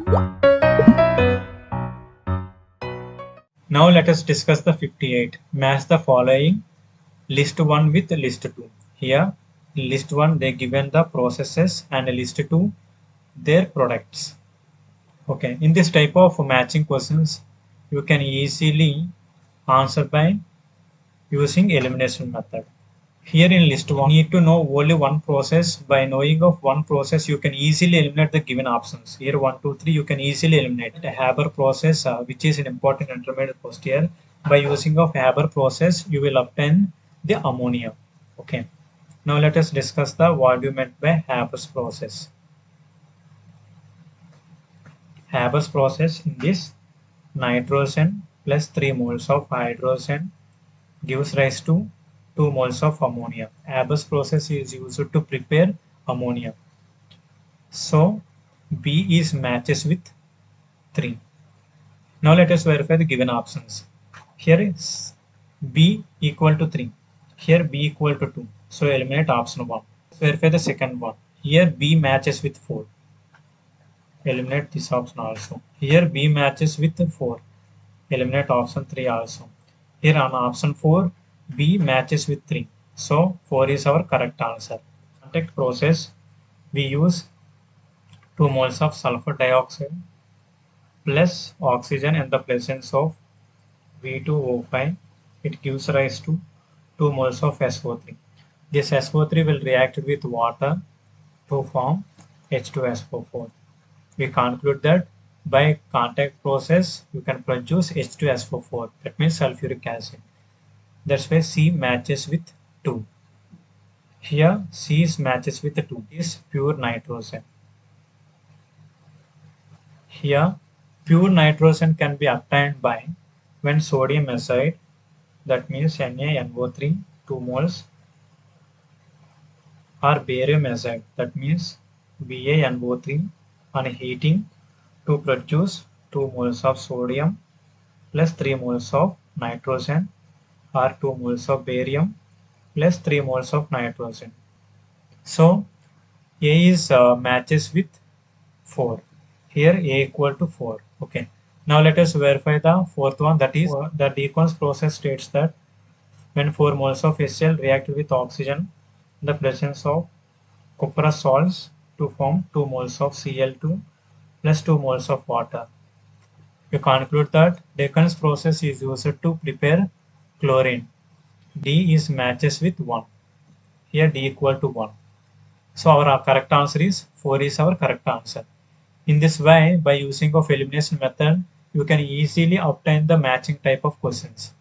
Now let us discuss the 58. Match the following list 1 with list 2. Here in list 1 they given the processes and list 2 their products. Okay, in this type of matching questions you can easily answer by using elimination method. Here in list 1, you need to know only one process. By knowing of one process, you can easily eliminate the given options. Here 1, 2, 3, you can easily eliminate. The Haber process, which is an important intermediate post here. By using of Haber process, you will obtain the ammonia. Okay. Now let us discuss the what you meant by Haber's process. Haber's process in this nitrogen plus 3 moles of hydrogen gives rise to 2 moles of ammonia. Haber's process is used to prepare ammonia. So B is matches with 3. Now let us verify the given options. Here is B equal to 3. Here B equal to 2. So eliminate option 1. Let's verify the second one. Here B matches with 4. Eliminate this option also. Here B matches with 4. Eliminate option 3 also. Here on option 4, B matches with 3. So 4 is our correct answer. Contact process, we use 2 moles of sulfur dioxide plus oxygen in the presence of V2O5. It gives rise to 2 moles of SO3. This SO3 will react with water to form H2SO4. We conclude that by contact process, you can produce H2SO4. That means sulfuric acid. That's why C matches with 2. Here C is matches with 2. Is pure nitrogen. Here pure nitrogen can be obtained by when sodium acid, that means NaNO3 2 moles, or barium acid, that means BaNO3, on heating to produce 2 moles of sodium plus 3 moles of nitrogen, or 2 moles of barium plus 3 moles of nitrogen. So A is matches with 4. Here A equal to 4. Okay. Now let us verify the fourth one, that is the Deacon's process states that when 4 moles of HCl react with oxygen in the presence of cuprous salts to form 2 moles of Cl2 plus 2 moles of water. You conclude that Deacon's process is used to prepare chlorine. D is matches with 1. Here D equal to 1. So our correct answer is 4 is our correct answer. In this way, by using of elimination method, you can easily obtain the matching type of questions.